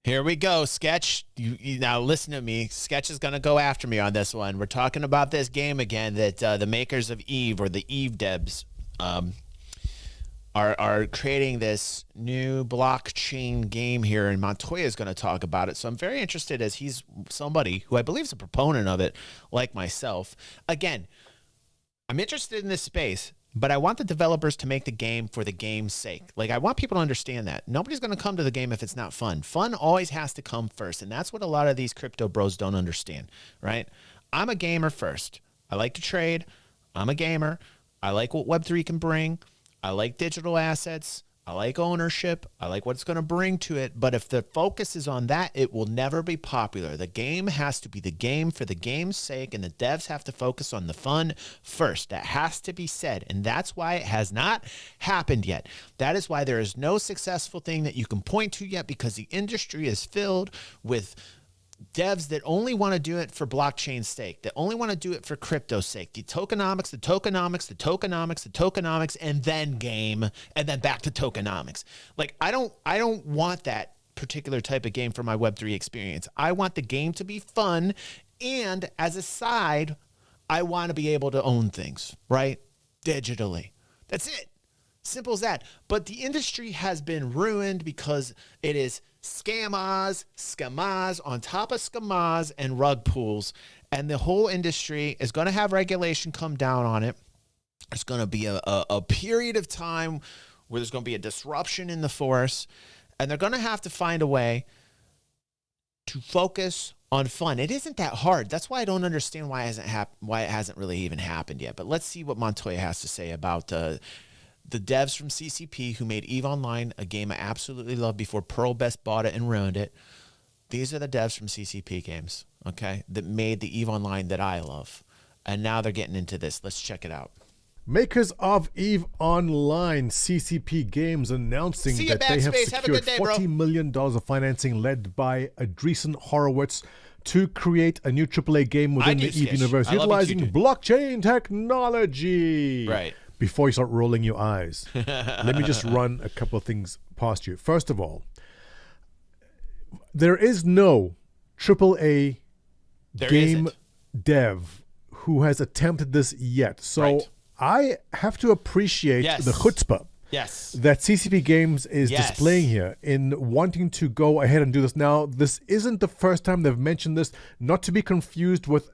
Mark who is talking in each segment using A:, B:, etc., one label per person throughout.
A: Here we go, Sketch. You now listen to me. Sketch is going to go after me on this one. We're talking about this game again that the makers of Eve, or the Eve devs, are creating this new blockchain game here, and Montoya is going to talk about it. So I'm very interested, as he's somebody who I believe is a proponent of it, like myself. Again, I'm interested in this space, but I want the developers to make the game for the game's sake. Like, I want people to understand that. Nobody's going to come to the game if it's not fun. Fun always has to come first, and that's what a lot of these crypto bros don't understand, right? I'm a gamer first. I like to trade. I'm a gamer. I like what Web3 can bring. I like digital assets. I like ownership. I like what it's going to bring to it. But if the focus is on that, it will never be popular. The game has to be the game for the game's sake, and the devs have to focus on the fun first. That has to be said, and that's why it has not happened yet. That is why there is no successful thing that you can point to yet, because the industry is filled with devs that only want to do it for blockchain's sake, that only want to do it for crypto's sake. The tokenomics, and then game, and then back to tokenomics. Like, I don't want that particular type of game for my Web3 experience. I want the game to be fun, and as a side, I want to be able to own things, right? Digitally. That's it. Simple as that. But the industry has been ruined because it is scammers on top of scammers and rug pulls. And the whole industry is going to have regulation come down on it. There's going to be a period of time where there's going to be a disruption in the force. And they're going to have to find a way to focus on fun. It isn't that hard. That's why I don't understand why it hasn't really even happened yet. But let's see what Montoya has to say about the devs from CCP who made EVE Online, a game I absolutely loved before Pearl Best bought it and ruined it. These are the devs from CCP games, okay, that made the EVE Online that I love. And now they're getting into this. Let's check it out.
B: Makers of EVE Online, CCP Games, announcing that they have secured $40 million of financing led by Andreessen Horowitz to create a new AAA game within the EVE universe, utilizing blockchain technology.
A: Right.
B: Before you start rolling your eyes, let me just run a couple of things past you. First of all, there is no AAA game dev who has attempted this yet. So I have to appreciate the chutzpah that CCP Games is displaying here in wanting to go ahead and do this. Now, this isn't the first time they've mentioned this, not to be confused with...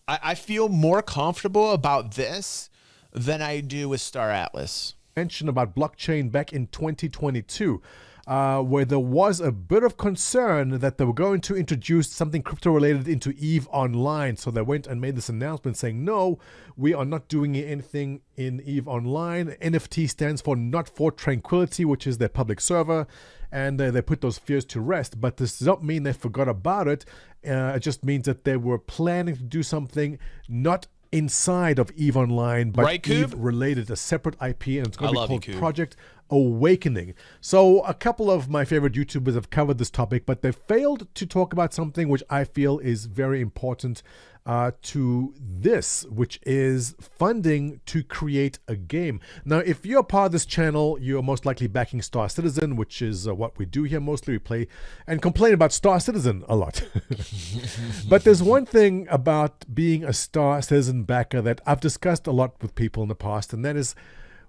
A: I feel more comfortable about this than I do with Star Atlas.
B: Mention about blockchain back in 2022, where there was a bit of concern that they were going to introduce something crypto-related into EVE Online. So they went and made this announcement saying, no, we are not doing anything in EVE Online. NFT stands for Not for Tranquility, which is their public server. And they put those fears to rest. But this does not mean they forgot about it. It just means that they were planning to do something not inside of EVE Online, but EVE related, a separate IP, and it's going to be called Project Awakening. So a couple of my favorite YouTubers have covered this topic, but they failed to talk about something which I feel is very important to this, which is funding to create a game. Now, if you're part of this channel, you're most likely backing Star Citizen, which is what we do here mostly. We play and complain about Star Citizen a lot. But there's one thing about being a Star Citizen backer that I've discussed a lot with people in the past, and that is,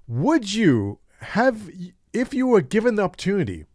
B: would you have, if you were given the opportunity,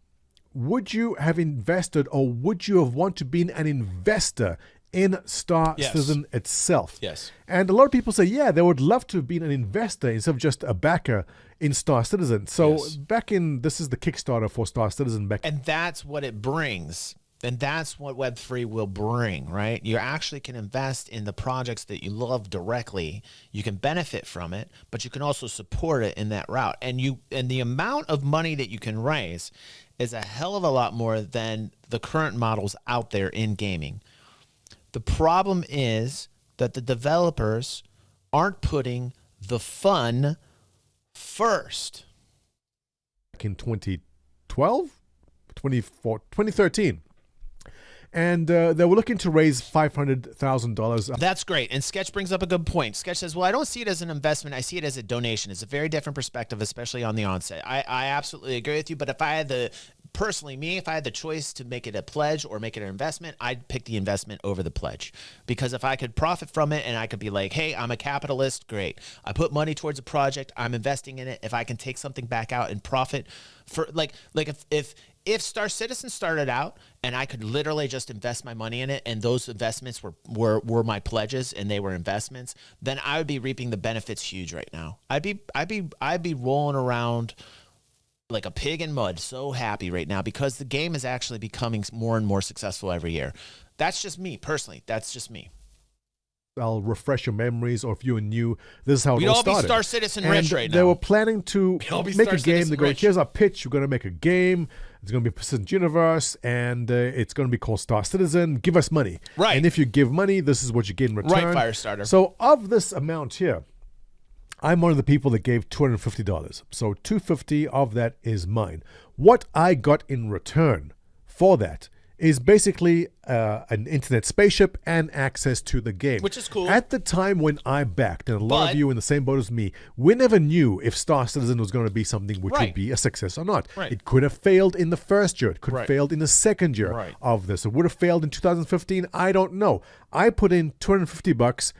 B: would you have invested, or would you have wanted to be an investor in Star Citizen itself?
A: Yes.
B: And a lot of people say, yeah, they would love to have been an investor instead of just a backer in Star Citizen. So back in, this is the Kickstarter for Star Citizen back.
A: And that's what it brings. And that's what Web3 will bring, right? You actually can invest in the projects that you love directly. You can benefit from it, but you can also support it in that route. And the amount of money that you can raise is a hell of a lot more than the current models out there in gaming. The problem is that the developers aren't putting the fun first.
B: Back in 2012, 2013. And they were looking to raise $500,000.
A: That's great. And Sketch brings up a good point. Sketch says, well, I don't see it as an investment. I see it as a donation. It's a very different perspective, especially on the onset. I absolutely agree with you. But if I had the personally, me, if I had the choice to make it a pledge or make it an investment, I'd pick the investment over the pledge. Because if I could profit from it and I could be like, hey, I'm a capitalist, great. I put money towards a project, I'm investing in it. If I can take something back out and profit for like if Star Citizen started out and I could literally just invest my money in it and those investments were my pledges and they were investments, then I would be reaping the benefits huge right now. I'd be rolling around like a pig in mud, so happy right now because the game is actually becoming more and more successful every year. That's just me personally. That's just me.
B: I'll refresh your memories, or if you're new, this is how it all started.
A: We'd all be Star Citizen rich right now.
B: They were planning to make a game. They go, here's our pitch. We're going to make a game. It's going to be a persistent universe, and it's going to be called Star Citizen. Give us money.
A: Right.
B: And if you give money, this is what you get in return.
A: Right, Firestarter.
B: So of this amount here, I'm one of the people that gave $250. So $250 of that is mine. What I got in return for that is basically an internet spaceship and access to the game.
A: Which is cool.
B: At the time when I backed, and a lot of you in the same boat as me, we never knew if Star Citizen was going to be something which would be a success or not.
A: Right.
B: It could have failed in the first year. It could have failed in the second year of this. It would have failed in 2015. I don't know. I put in $250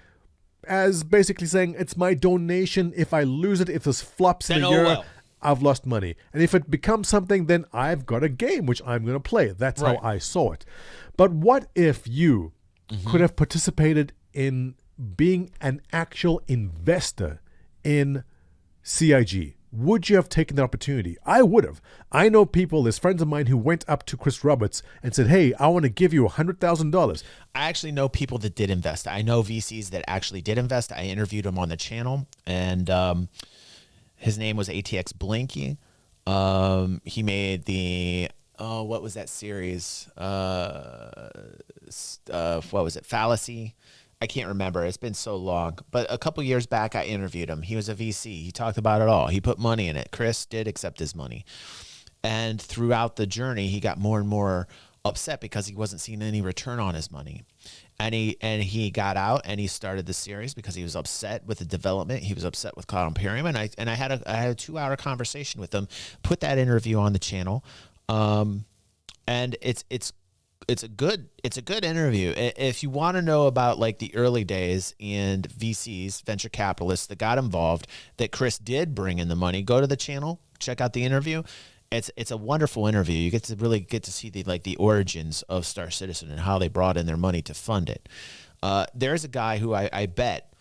B: as basically saying it's my donation. If I lose it, if this flops in a year, I've lost money. And if it becomes something, then I've got a game which I'm going to play. That's how I saw it. But what if you could have participated in being an actual investor in CIG? Would you have taken the opportunity? I would have. I know people, there's friends of mine who went up to Chris Roberts and said, hey, I want to give you $100,000.
A: I actually know people that did invest. I know VCs that actually did invest. I interviewed him on the channel, and his name was ATX Blinky. He made the, what was that series? What was it? Fallacy? I can't remember. It's been so long. But a couple years back, I interviewed him. He was a VC. He talked about it all. He put money in it. Chris did accept his money. And throughout the journey, he got more and more upset because he wasn't seeing any return on his money. And he got out and he started the series because he was upset with the development. He was upset with Cloud Imperium. And I had a 2-hour conversation with him. Put that interview on the channel. And it's a good interview. If you want to know about like the early days and VCs, venture capitalists that got involved, that Chris did bring in the money, go to the channel, check out the interview. It's a wonderful interview. You get to really get to see the origins of Star Citizen and how they brought in their money to fund it. There's a guy who I bet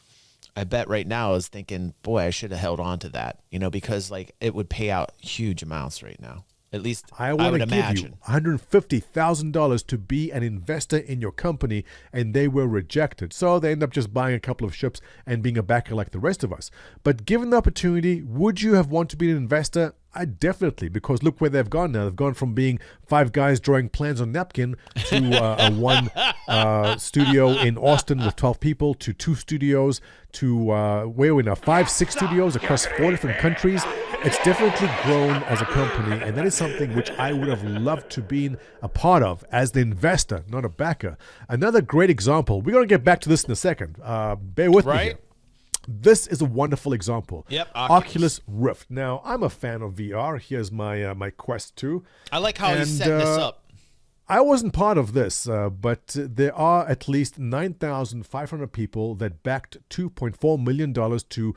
A: right now is thinking, boy, I should have held on to that, because like it would pay out huge amounts right now. At least I would imagine.
B: Give you $150,000 to be an investor in your company, and they were rejected. So they end up just buying a couple of ships and being a backer like the rest of us. But given the opportunity, would you have wanted to be an investor? I definitely, because look where they've gone now. They've gone from being 5 guys drawing plans on napkin to a one studio in Austin with 12 people to 2 studios to where are we now? 5, 6 studios across 4 different countries. It's definitely grown as a company, and that is something which I would have loved to be a part of as the investor, not a backer. Another great example. We're going to get back to this in a second. Bear with me here. This is a wonderful example.
A: Yep,
B: Oculus Rift. Now, I'm a fan of VR. Here's my my Quest 2.
A: I like how you set this up.
B: I wasn't part of this, but there are at least 9,500 people that backed $2.4 million to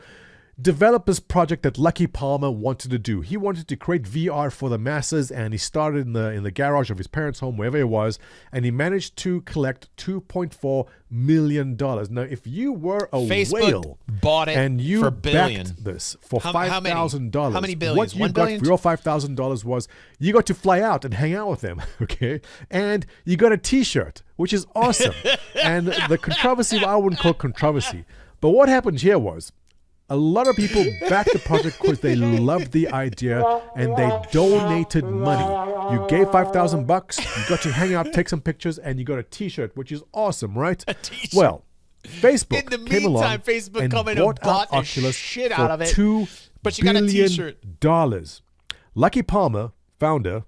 B: develop this project that Lucky Palmer wanted to do. He wanted to create VR for the masses, and he started in the garage of his parents' home, wherever it was, and he managed to collect $2.4 million. Now, if you were a
A: Facebook
B: whale
A: bought it
B: and you
A: for billion.
B: backed this for $5,000,
A: how many billions?
B: what you got for your $5,000 was you got to fly out and hang out with them, okay? And you got a T-shirt, which is awesome. And the controversy, I wouldn't call it controversy, but what happened here was, a lot of people backed the project because they loved the idea and they donated money. You gave $5,000, you got to hang out, take some pictures, and you got a T-shirt, which is awesome, right?
A: A T-shirt.
B: Well, Facebook
A: in the
B: came along
A: Facebook
B: and
A: come in
B: bought
A: and bought
B: out Oculus
A: shit
B: for
A: out of it. But you got a T-shirt.
B: $2 billion. Lucky Palmer, founder,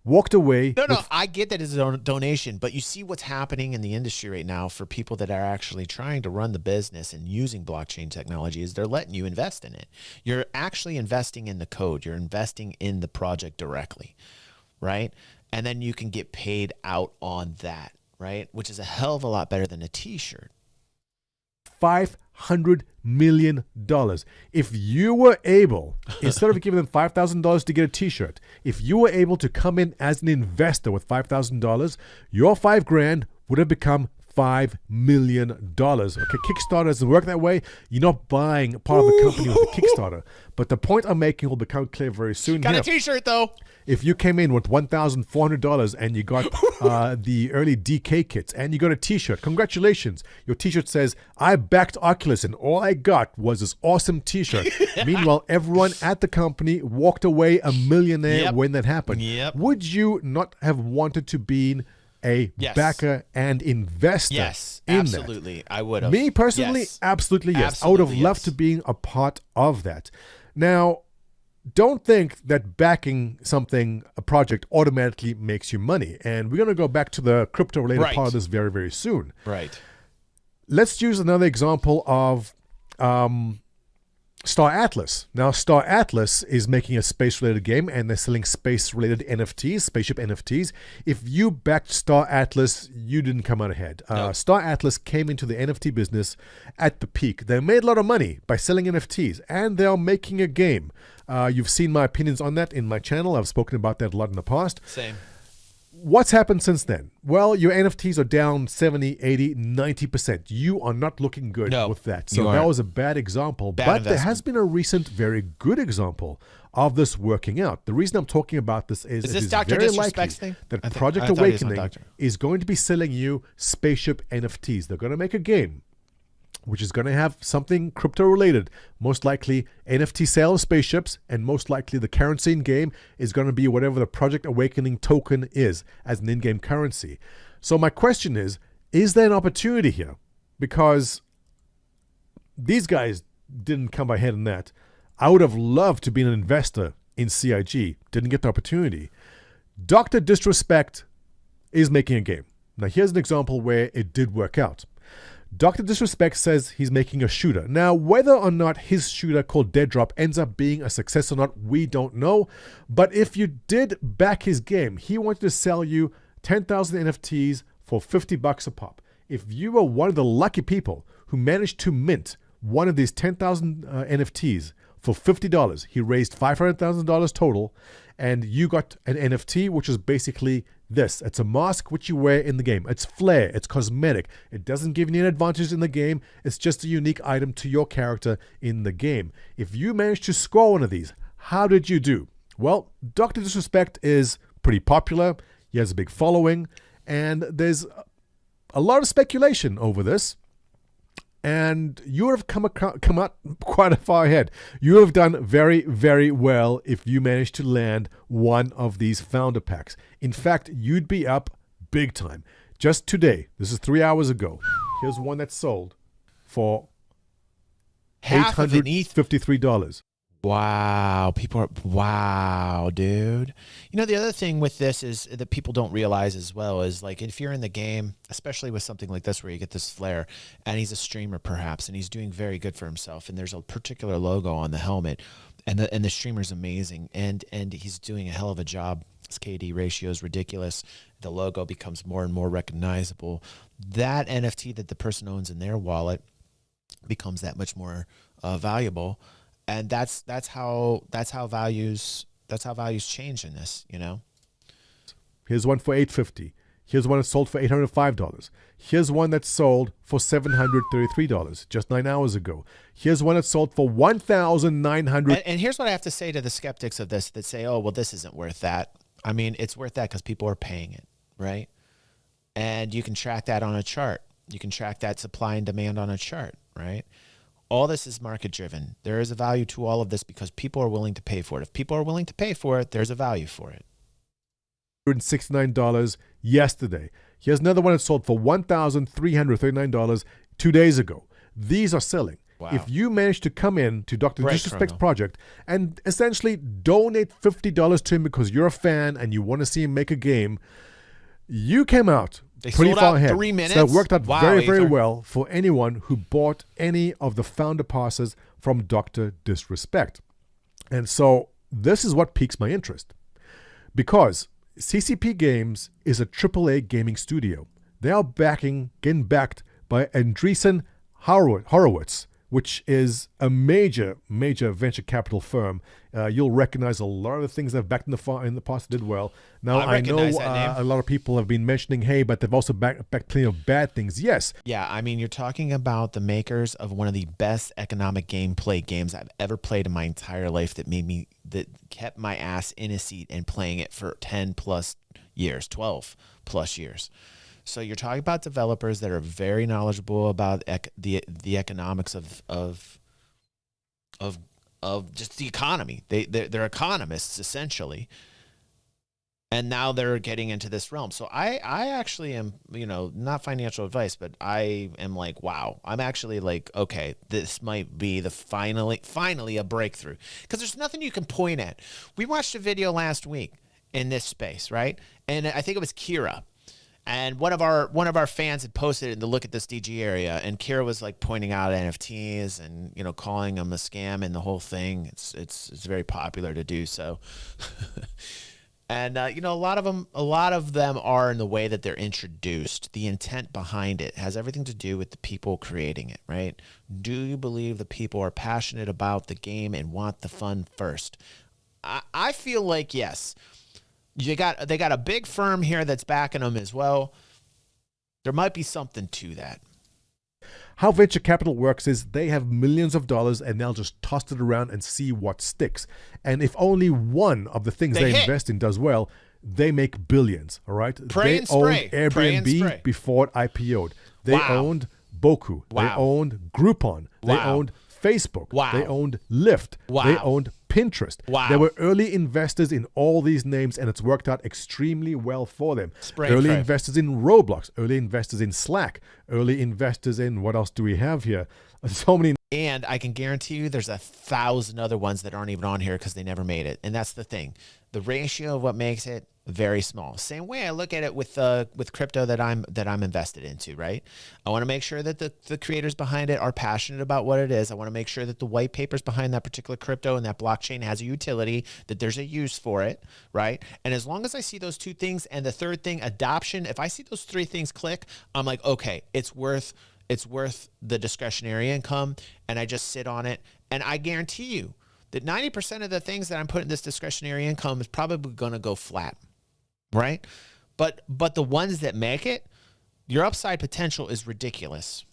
B: walked away.
A: No, I get that it's a donation, but you see what's happening in the industry right now for people that are actually trying to run the business and using blockchain technology is they're letting you invest in it. You're actually investing in the code. You're investing in the project directly. right? And then you can get paid out on that, right? Which is a hell of a lot better than a t-shirt.
B: $500 million. If you were able, instead of giving them $5,000 to get a t-shirt, if you were able to come in as an investor with $5,000, your $5,000 would have become $5 million. Okay, Kickstarter doesn't work that way. You're not buying part of a company with a Kickstarter. But the point I'm making will become clear very soon.
A: Got a t-shirt though.
B: If you came in with $1,400 and you got the early DK kits and you got a t-shirt, congratulations. Your t-shirt says, I backed Oculus and all I got was this awesome t-shirt. Meanwhile, everyone at the company walked away a millionaire when that happened. Would you not have wanted to be a backer and investor in
A: absolutely.
B: that?
A: I would have.
B: Me personally, absolutely yes. I would have loved to be a part of that. Now, don't think that backing something, a project, automatically makes you money. And we're going to go back to the crypto-related part of this very, very soon.
A: Right.
B: Let's use another example of Star Atlas. Now, Star Atlas is making a space-related game, and they're selling space-related NFTs, spaceship NFTs. If you backed Star Atlas, you didn't come out ahead.
A: No.
B: Star Atlas came into the NFT business at the peak. They made a lot of money by selling NFTs, and they're making a game. You've seen my opinions on that in my channel. I've spoken about that a lot in the past.
A: Same.
B: What's happened since then? Well, your NFTs are down 70, 80, 90%. You are not looking good with that. So that was a bad example. But there has been a recent very good example of this working out. The reason I'm talking about this is it
A: this
B: is
A: Dr.
B: very
A: Disrespect's
B: likely
A: thing?
B: that Project Awakening is going to be selling you spaceship NFTs. They're going to make a game which is going to have something crypto-related, most likely NFT sale of spaceships, and most likely the currency in game is going to be whatever the Project Awakening token is as an in-game currency. So my question is there an opportunity here? Because these guys didn't come ahead in that. I would have loved to be an investor in CIG. Didn't get the opportunity. Dr. Disrespect is making a game. Now here's an example where it did work out. Dr. Disrespect says he's making a shooter. Now, whether or not his shooter called Dead Drop ends up being a success or not, we don't know. But if you did back his game, he wanted to sell you 10,000 NFTs for $50 a pop. If you were one of the lucky people who managed to mint one of these 10,000 NFTs for $50, he raised $500,000 total, and you got an NFT, which is basically this. It's a mask which you wear in the game. It's flair. It's cosmetic. It doesn't give you any advantage in the game. It's just a unique item to your character in the game. If you manage to score one of these, how did you do? Well, Dr. Disrespect is pretty popular. He has a big following, and there's a lot of speculation over this. And you have come out quite a far ahead. You have done very, very well if you manage to land one of these founder packs. In fact, you'd be up big time. Just today, this is 3 hours ago, here's one that sold for $853.
A: Wow. Wow, dude. You know, the other thing with this is that people don't realize as well is, like, if you're in the game, especially with something like this where you get this flair, and he's a streamer perhaps, and he's doing very good for himself, and there's a particular logo on the helmet, and the streamer's amazing, and he's doing a hell of a job. His KD ratio is ridiculous. The logo becomes more and more recognizable. That NFT that the person owns in their wallet becomes that much more valuable. And that's how values change in this, you know.
B: Here's one for $850. Here's one that sold for $805. Here's one that sold for $733 just 9 hours ago. Here's one that sold for $1,900.
A: And here's what I have to say to the skeptics of this that say, "Oh, well, this isn't worth that." I mean, it's worth that because people are paying it, right? And you can track that on a chart. You can track that supply and demand on a chart, right? All this is market driven. There is a value to all of this because people are willing to pay for it. If people are willing to pay for it, there's a value for it.
B: $169 yesterday. Here's another one that sold for $1,339 2 days ago. These are selling.
A: Wow.
B: If you manage to come in to Dr. Disrespect's project and essentially donate $50 to him because you're a fan and you want to see him make a game, you came out pretty far ahead.
A: 3 minutes.
B: So it worked out very, very
A: Ether.
B: well for anyone who bought any of the founder passes from Dr. Disrespect. And so this is what piques my interest. Because CCP Games is a AAA gaming studio. They are getting backed by Andreessen Horowitz, which is a major venture capital firm. You'll recognize a lot of the things they've backed in the past did well. Now, I know a lot of people have been mentioning, hey, but they've also backed plenty of bad things. Yes.
A: Yeah, I mean, you're talking about the makers of one of the best economic gameplay games I've ever played in my entire life that kept my ass in a seat and playing it for 10 plus years, 12 plus years. So you're talking about developers that are very knowledgeable about the economics of just the economy. They're economists essentially, and now they're getting into this realm. So I actually am, not financial advice, but I am like, wow. I'm actually like, okay, this might be the finally a breakthrough, because there's nothing you can point at. We watched a video last week in this space, right? And I think it was Kira. And one of our fans had posted it to look at this DG area, and Kira was like pointing out NFTs and calling them a scam and the whole thing. It's very popular to do so, and a lot of them are in the way that they're introduced. The intent behind it has everything to do with the people creating it, right? Do you believe the people are passionate about the game and want the fun first? I feel like yes. They got a big firm here that's backing them as well. There might be something to that.
B: How venture capital works is they have millions of dollars and they'll just toss it around and see what sticks. And if only one of the things they invest in does well, they make billions. All right. They owned Airbnb before it IPO'd. They owned Boku. They owned Groupon. They owned Facebook. They owned Lyft. They owned Pinterest. They were early investors in all these names, and it's worked out extremely well for them. Early investors in Roblox, early investors in Slack, early investors in, what else do we have here? So many.
A: And I can guarantee you there's 1,000 other ones that aren't even on here because they never made it. And that's the thing. The ratio of what makes it very small. Same way I look at it with crypto that I'm invested into, right? I want to make sure that the creators behind it are passionate about what it is. I want to make sure that the white papers behind that particular crypto and that blockchain has a utility, that there's a use for it, right? And as long as I see those two things, and the third thing, adoption, if I see those three things click, I'm like, okay, it's worth the discretionary income, and I just sit on it. And I guarantee you that 90% of the things that I'm putting this discretionary income is probably going to go flat, right? But the ones that make it, your upside potential is ridiculous.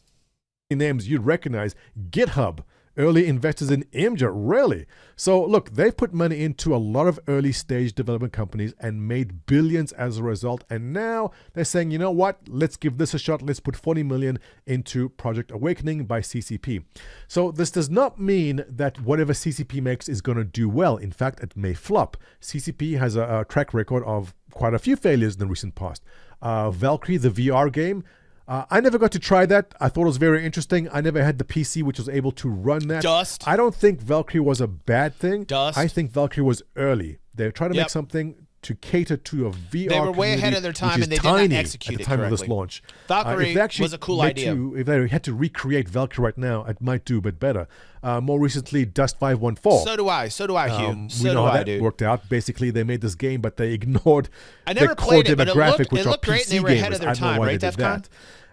B: Names you'd recognize: GitHub, early investors in Imgur, really. So look, they've put money into a lot of early stage development companies and made billions as a result. And now they're saying, you know what, let's give this a shot. Let's put 40 million into Project Awakening by CCP. So this does not mean that whatever CCP makes is going to do well. In fact, it may flop. CCP has a track record of quite a few failures in the recent past. Valkyrie, the VR game, I never got to try that. I thought it was very interesting. I never had the PC which was able to run that.
A: Dust.
B: I don't think Valkyrie was a bad thing.
A: Dust.
B: I think Valkyrie was early. They were trying to make something to cater to a VR.
A: They were way ahead of their time, and they did not execute it correctly.
B: At the time of this launch.
A: Valkyrie was a cool idea.
B: If they had to recreate Valkyrie right now, it might do a bit better. More recently, Dust 514.
A: So do I, Hugh.
B: We know how that worked out. Basically, they made this game, but they ignored
A: the core
B: demographic, which are
A: great,
B: PC
A: and they were ahead of their time, right,
B: DEFCON?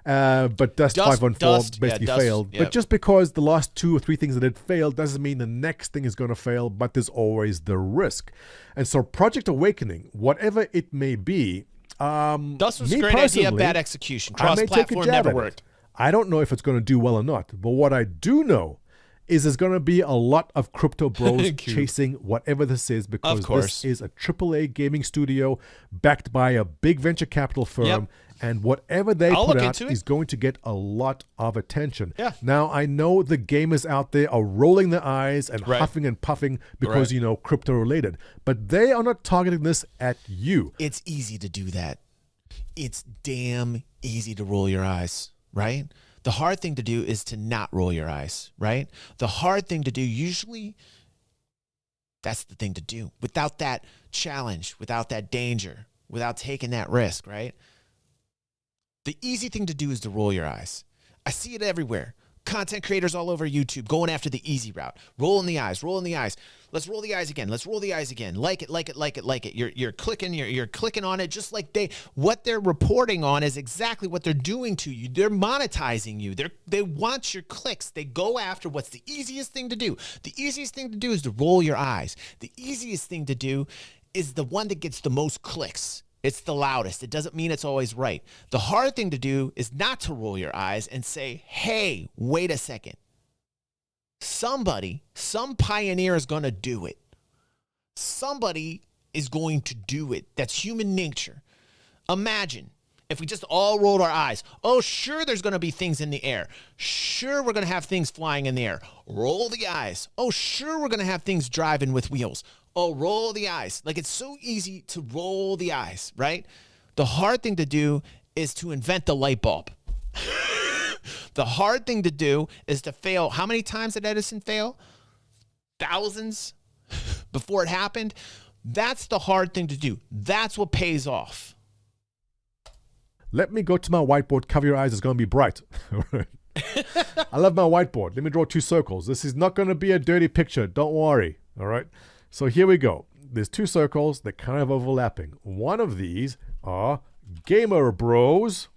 B: But Dust 514 basically failed.
A: Yep.
B: But just because the last 2 or 3 things that had failed doesn't mean the next thing is going to fail, but there's always the risk. And so Project Awakening, whatever it may be,
A: Dust was a great idea, bad execution. Cross-platform never worked.
B: I don't know if it's going to do well or not, but what I do know is there's going to be a lot of crypto bros chasing whatever this is, because this is a AAA gaming studio backed by a big venture capital firm.
A: Yep.
B: And whatever they put out is going to get a lot of attention.
A: Yeah.
B: Now, I know the gamers out there are rolling their eyes and huffing and puffing because, crypto related. But they are not targeting this at you.
A: It's easy to do that. It's damn easy to roll your eyes, right? The hard thing to do is to not roll your eyes, right? The hard thing to do, usually, that's the thing to do. Without that challenge, without that danger, without taking that risk, right? The easy thing to do is to roll your eyes. I see it everywhere. content creators all over YouTube going after the easy route, rolling the eyes. Let's roll the eyes again. Like it. You're clicking on it just like what they're reporting on is exactly what they're doing to you. They're monetizing you. They want your clicks. They go after what's the easiest thing to do. The easiest thing to do is to roll your eyes. The easiest thing to do is the one that gets the most clicks. It's the loudest. It doesn't mean it's always right. The hard thing to do is not to roll your eyes and say, hey, wait a second. Some pioneer is going to do it. Somebody is going to do it. That's human nature. Imagine if we just all rolled our eyes. Oh, sure, there's going to be things in the air. Sure, we're going to have things flying in the air. Roll the eyes. Oh, sure, we're going to have things driving with wheels. Oh, roll the eyes. Like, it's so easy to roll the eyes, right? The hard thing to do is to invent the light bulb. The hard thing to do is to fail. How many times did Edison fail? Thousands before it happened. That's the hard thing to do. That's what pays off.
B: Let me go to my whiteboard. Cover your eyes. It's going to be bright. I love my whiteboard. Let me draw 2 circles. This is not going to be a dirty picture. Don't worry. All right. So here we go. There's 2 circles. They're kind of overlapping. One of these are gamer bros.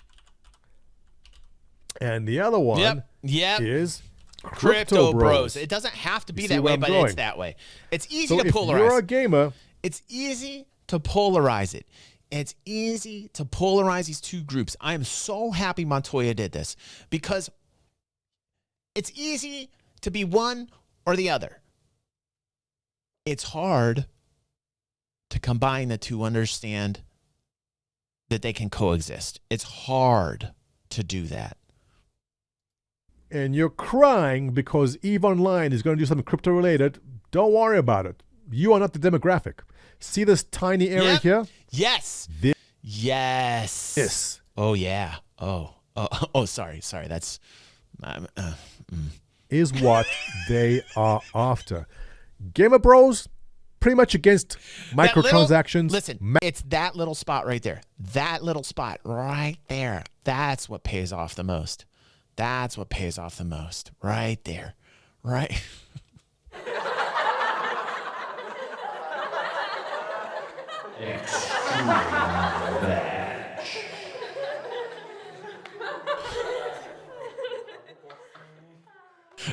B: And the other one is crypto bros.
A: It doesn't have to be that way, but it's that way. It's easy to polarize.
B: If you're a gamer,
A: it's easy to polarize it. It's easy to polarize these 2 groups. I am so happy Montoya did this because it's easy to be one or the other. It's hard to combine the 2, understand that they can coexist. It's hard to do that.
B: And you're crying because EVE Online is going to do something crypto related. Don't worry about it. You are not the demographic. See this tiny area here?
A: Yes. Yes.
B: This.
A: Oh, yeah. Oh, sorry. That's
B: is what they are after. Gamer bros, pretty much against microtransactions.
A: It's that little spot right there. That little spot right there. That's what pays off the most. That's what pays off the most. Right there. Right.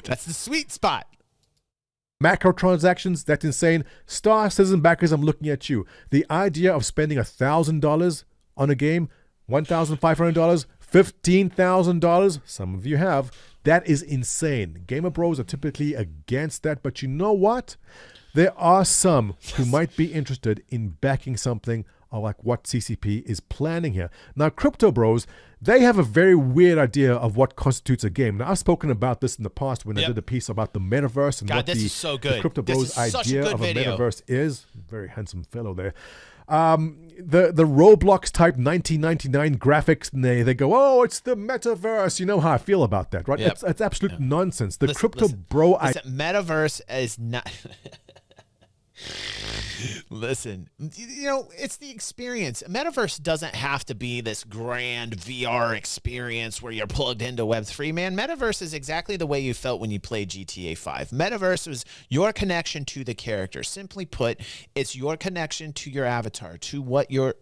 A: That's the sweet spot.
B: Macrotransactions, that's insane. Star Citizen backers, I'm looking at you. The idea of spending $1,000 on a game, $1,500, $15,000, some of you have, that is insane. Gamer bros are typically against that, but you know what? There are some who might be interested in backing something like what CCP is planning here. Now, crypto bros, they have a very weird idea of what constitutes a game. Now, I've spoken about this in the past when I did a piece about the metaverse and what the crypto bros idea of a metaverse is. Very handsome fellow there. The Roblox type 1999 graphics, and they go, oh, it's the metaverse. You know how I feel about that, right?
A: Yep.
B: It's absolute nonsense. The crypto bro
A: idea. Metaverse is not... Listen, it's the experience. Metaverse doesn't have to be this grand VR experience where you're plugged into Web3, man. Metaverse is exactly the way you felt when you played GTA 5. Metaverse was your connection to the character. Simply put, it's your connection to your avatar, to what you're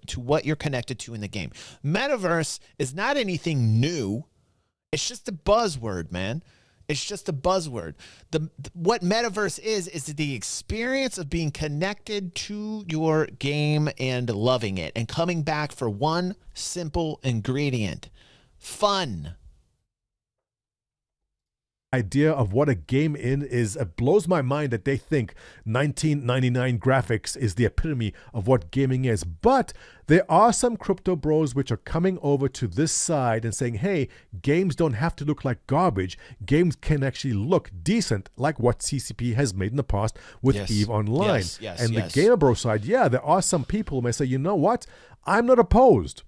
A: connected to in the game. Metaverse is not anything new. It's just a buzzword, man. It's just a buzzword. What metaverse is the experience of being connected to your game and loving it and coming back for one simple ingredient: fun.
B: Idea of what a game is, it blows my mind that they think 1999 graphics is the epitome of what gaming is. But there are some crypto bros which are coming over to this side and saying, hey, games don't have to look like garbage. Games can actually look decent, like what CCP has made in the past with EVE Online. The gamer bro side, there are some people who may say, you know what? I'm not opposed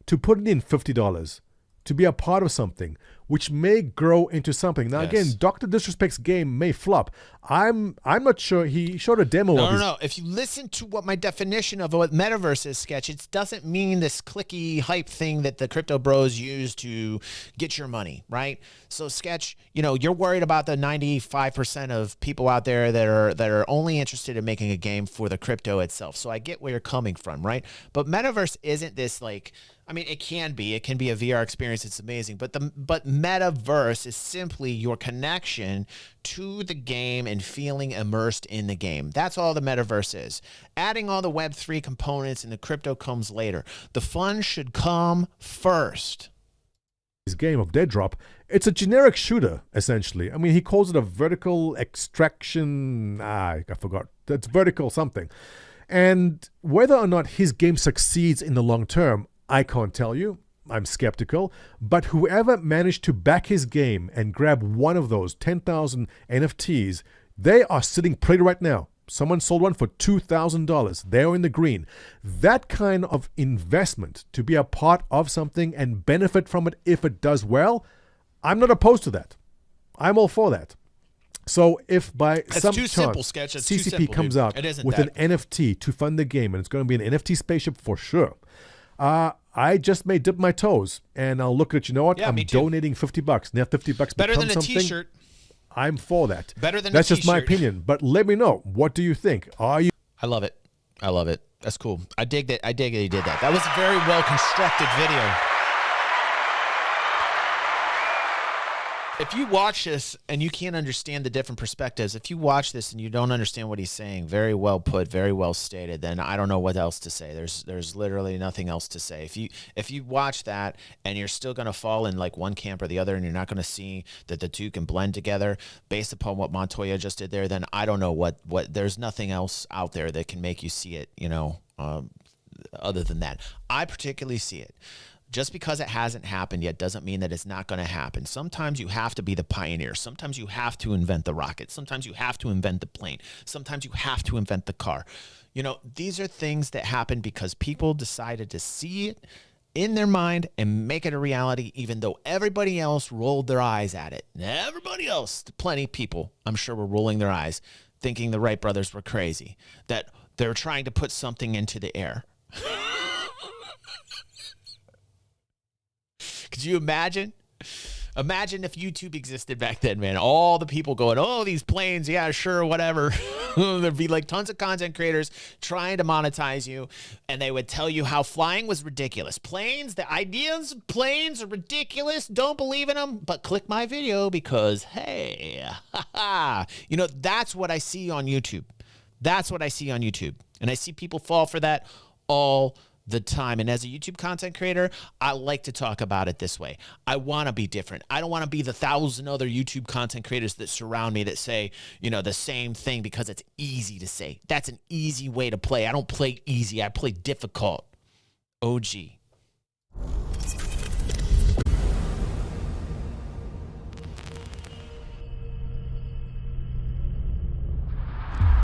B: to putting in $50 to be a part of something which may grow into something. Now, again, Dr. Disrespect's game may flop. I'm not sure. He showed a demo of
A: No. If you listen to what my definition of what metaverse is, Sketch, it doesn't mean this clicky hype thing that the crypto bros use to get your money, right? So, Sketch, you're worried about the 95% of people out there that are only interested in making a game for the crypto itself. So I get where you're coming from, right? But metaverse isn't this it can be. It can be a VR experience. It's amazing. But metaverse is simply your connection to the game and feeling immersed in the game. That's all the metaverse is. Adding all the Web3 components and the crypto comes later. The fun should come first.
B: His game of Dead Drop, it's a generic shooter, essentially. I mean, he calls it a vertical extraction. I forgot. It's vertical something. And whether or not his game succeeds in the long term, I can't tell you. I'm skeptical. But whoever managed to back his game and grab one of those 10,000 NFTs, they are sitting pretty right now. Someone sold one for $2,000. They're in the green. That kind of investment to be a part of something and benefit from it if it does well, I'm not opposed to that. I'm all for that. So if by some chance CCP comes out with an NFT to fund the game, and it's going to be an NFT spaceship for sure, I just may dip my toes and I'll look at, I'm donating $50. Now $50
A: better than a
B: something.
A: T-shirt.
B: I'm for that.
A: Better than
B: That's
A: a
B: just my
A: T-shirt.
B: opinion. But let me know. What do you think? Are you?
A: I love it. That's cool. I dig that. I dig that he did that. That was a very well constructed video. If you watch this and you can't understand the different perspectives, if you watch this and you don't understand what he's saying, very well put, very well stated, then I don't know what else to say. There's literally nothing else to say. If you watch that and you're still going to fall in like one camp or the other and you're not going to see that the two can blend together based upon what Montoya just did there, then I don't know what there's nothing else out there that can make you see it, other than that. I particularly see it. Just because it hasn't happened yet doesn't mean that it's not going to happen. Sometimes you have to be the pioneer. Sometimes you have to invent the rocket. Sometimes you have to invent the plane. Sometimes you have to invent the car. These are things that happen because people decided to see it in their mind and make it a reality, even though everybody else rolled their eyes at it. Everybody else, plenty of people, I'm sure, were rolling their eyes, thinking the Wright brothers were crazy, that they're trying to put something into the air. Could you imagine? Imagine if YouTube existed back then, man. All the people going, oh, these planes, yeah, sure, whatever. There'd be like tons of content creators trying to monetize you, and they would tell you how flying was ridiculous. Planes, the ideas of planes are ridiculous. Don't believe in them, but click my video because, hey, that's what I see on YouTube. That's what I see on YouTube. And I see people fall for that all the time. And as a YouTube content creator, I like to talk about it this way. I want to be different. I don't want to be the 1,000 other YouTube content creators that surround me that say, the same thing because it's easy to say. That's an easy way to play. I don't play easy. I play difficult. OG.